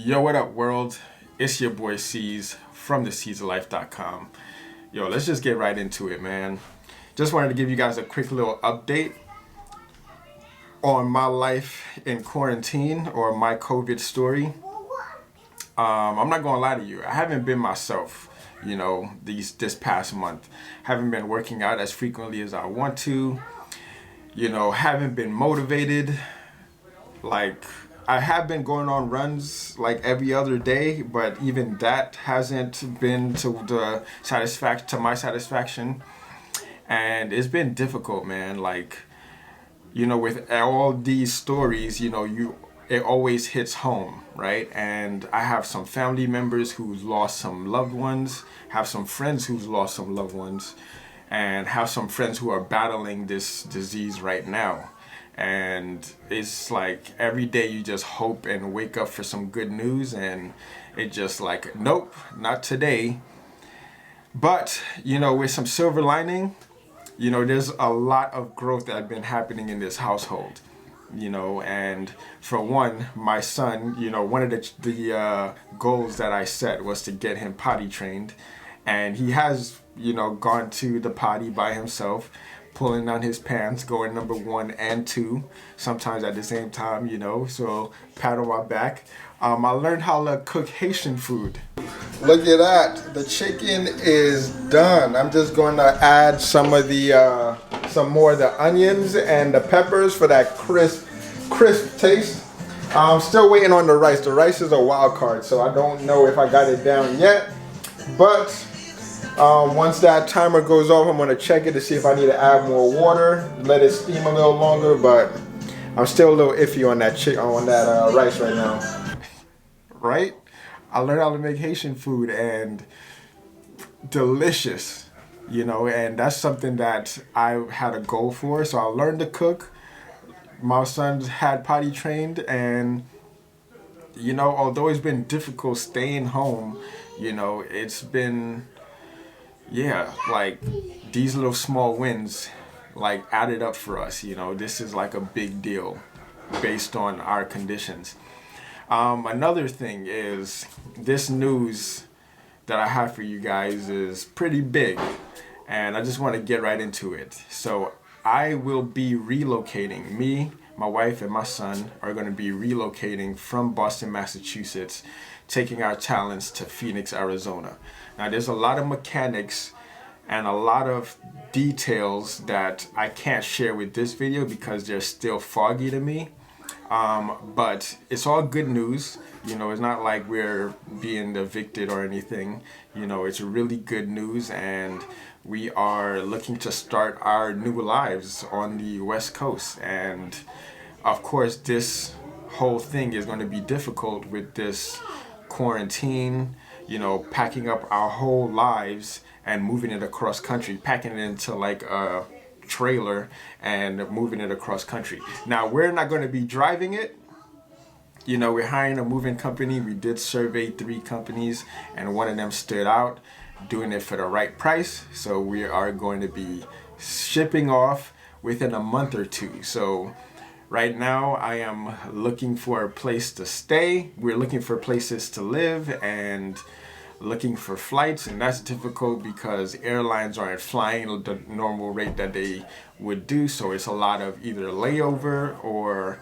Yo, what up, world? It's your boy C's from theseedsoflife.com. Yo, let's just get right into it, man. Just wanted to give you guys a quick little update on my life in quarantine or my COVID story. I'm not gonna lie to you, I haven't been myself, this past month. Haven't been working out as frequently as I want to, haven't been motivated. Like, I have been going on runs like every other day, but even that hasn't been to my satisfaction. And it's been difficult, man. Like, with all these stories, it always hits home, right? And I have some family members who've lost some loved ones, have some friends who've lost some loved ones, and have some friends who are battling this disease right now. And it's like every day you just hope and wake up for some good news, and it just like, nope, not today. But, with some silver lining, there's a lot of growth that has been happening in this household. And for one, my son, one of the goals that I set was to get him potty trained, and he has, gone to the potty by himself, pulling down his pants, going number 1 and 2, sometimes at the same time, so pat on my back. I learned how to cook Haitian food. Look at that, the chicken is done. I'm just going to add some more of the onions and the peppers for that crisp taste. I'm still waiting on the rice. The rice is a wild card, so I don't know if I got it down yet, but once that timer goes off, I'm going to check it to see if I need to add more water, let it steam a little longer, but I'm still a little iffy on that rice right now. Right? I learned how to make Haitian food, and delicious, and that's something that I had a goal for, so I learned to cook. My son's had potty trained, and although it's been difficult staying home, it's been, like these little small wins like added up for us. This is like a big deal based on our conditions. Another thing is, this news that I have for you guys is pretty big, and I just want to get right into it. So I will be relocating. Me, my wife, and my son are going to be relocating from Boston, Massachusetts, taking our talents to Phoenix, Arizona. Now, there's a lot of mechanics and a lot of details that I can't share with this video because they're still foggy to me. But it's all good news. It's not like we're being evicted or anything. It's really good news, and we are looking to start our new lives on the West Coast. And of course, this whole thing is going to be difficult with this quarantine, packing up our whole lives and moving it across country, packing it into like a trailer and moving it across country. Now, we're not going to be driving it. We're hiring a moving company. We did survey 3 companies, and one of them stood out, doing it for the right price. So we are going to be shipping off within a month or 2. So right now I am looking for a place to stay. We're looking for places to live and looking for flights, and that's difficult because airlines aren't flying the normal rate that they would do. So it's a lot of either layover or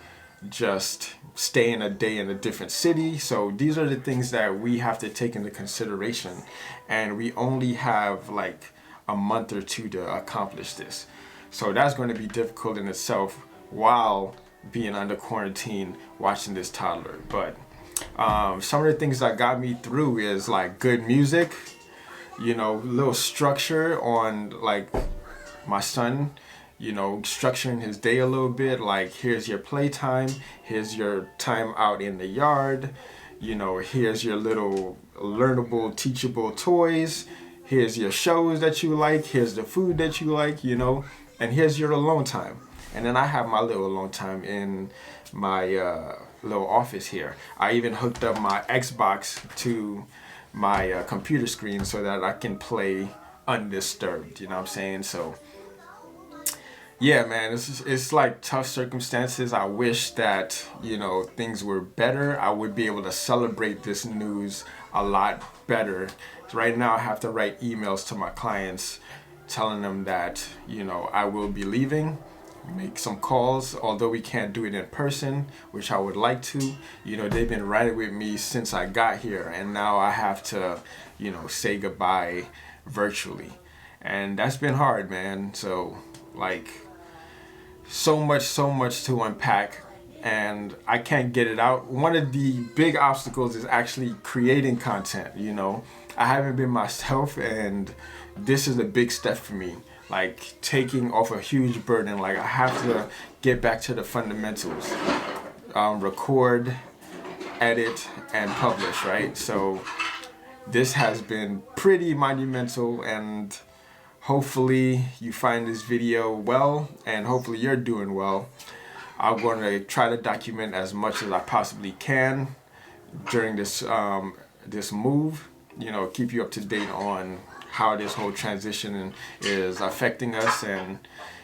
just staying a day in a different city. So these are the things that we have to take into consideration, and we only have like a month or 2 to accomplish this. So that's going to be difficult in itself while being under quarantine watching this toddler. But some of the things that got me through is like good music, little structure on like my son, structuring his day a little bit. Like, here's your playtime, here's your time out in the yard, here's your little learnable, teachable toys, here's your shows that you like, here's the food that you like, and here's your alone time. And then I have my little alone time in my little office here. I even hooked up my Xbox to my computer screen so that I can play undisturbed, you know what I'm saying? So Yeah, man, it's like tough circumstances. I wish that, things were better. I would be able to celebrate this news a lot better. Right now, I have to write emails to my clients telling them that, I will be leaving, make some calls, although we can't do it in person, which I would like to. They've been riding with me since I got here, and now I have to, say goodbye virtually. And that's been hard, man. So, like, so much to unpack, and I can't get it out. One of the big obstacles is actually creating content. I haven't been myself, and this is a big step for me, like taking off a huge burden. Like, I have to get back to the fundamentals, record, edit, and publish, right? So this has been pretty monumental, and hopefully you find this video well, and hopefully you're doing well. I'm going to try to document as much as I possibly can during this move. Keep you up to date on how this whole transition is affecting us, and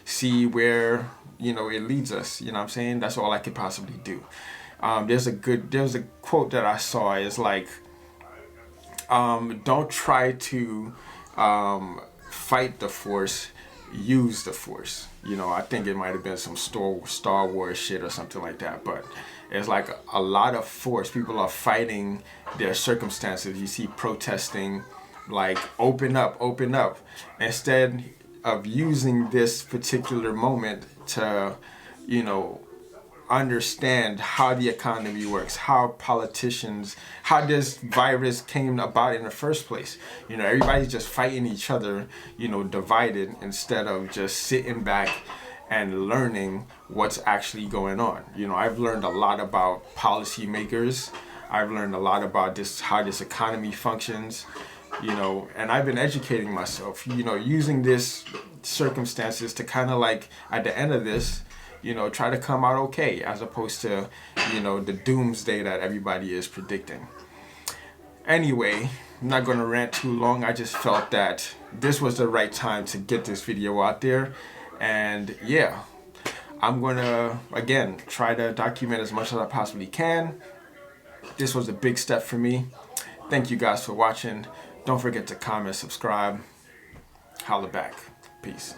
see where it leads us. You know what I'm saying? That's all I could possibly do. There's a quote that I saw. It's like, don't try to fight the force, use the force. I think it might have been some Star Wars shit or something like that, but it's like a lot of force. People are fighting their circumstances. You see protesting, like, open up, open up, instead of using this particular moment to, understand how the economy works, how this virus came about in the first place. Everybody's just fighting each other, divided, instead of just sitting back and learning what's actually going on. I've learned a lot about policymakers. I've learned a lot about how this economy functions, and I've been educating myself, using this circumstances to kind of, like, at the end of this, try to come out okay, as opposed to, the doomsday that everybody is predicting. Anyway, I'm not going to rant too long. I just felt that this was the right time to get this video out there. And yeah, I'm going to, again, try to document as much as I possibly can. This was a big step for me. Thank you guys for watching. Don't forget to comment, subscribe. Holla back. Peace.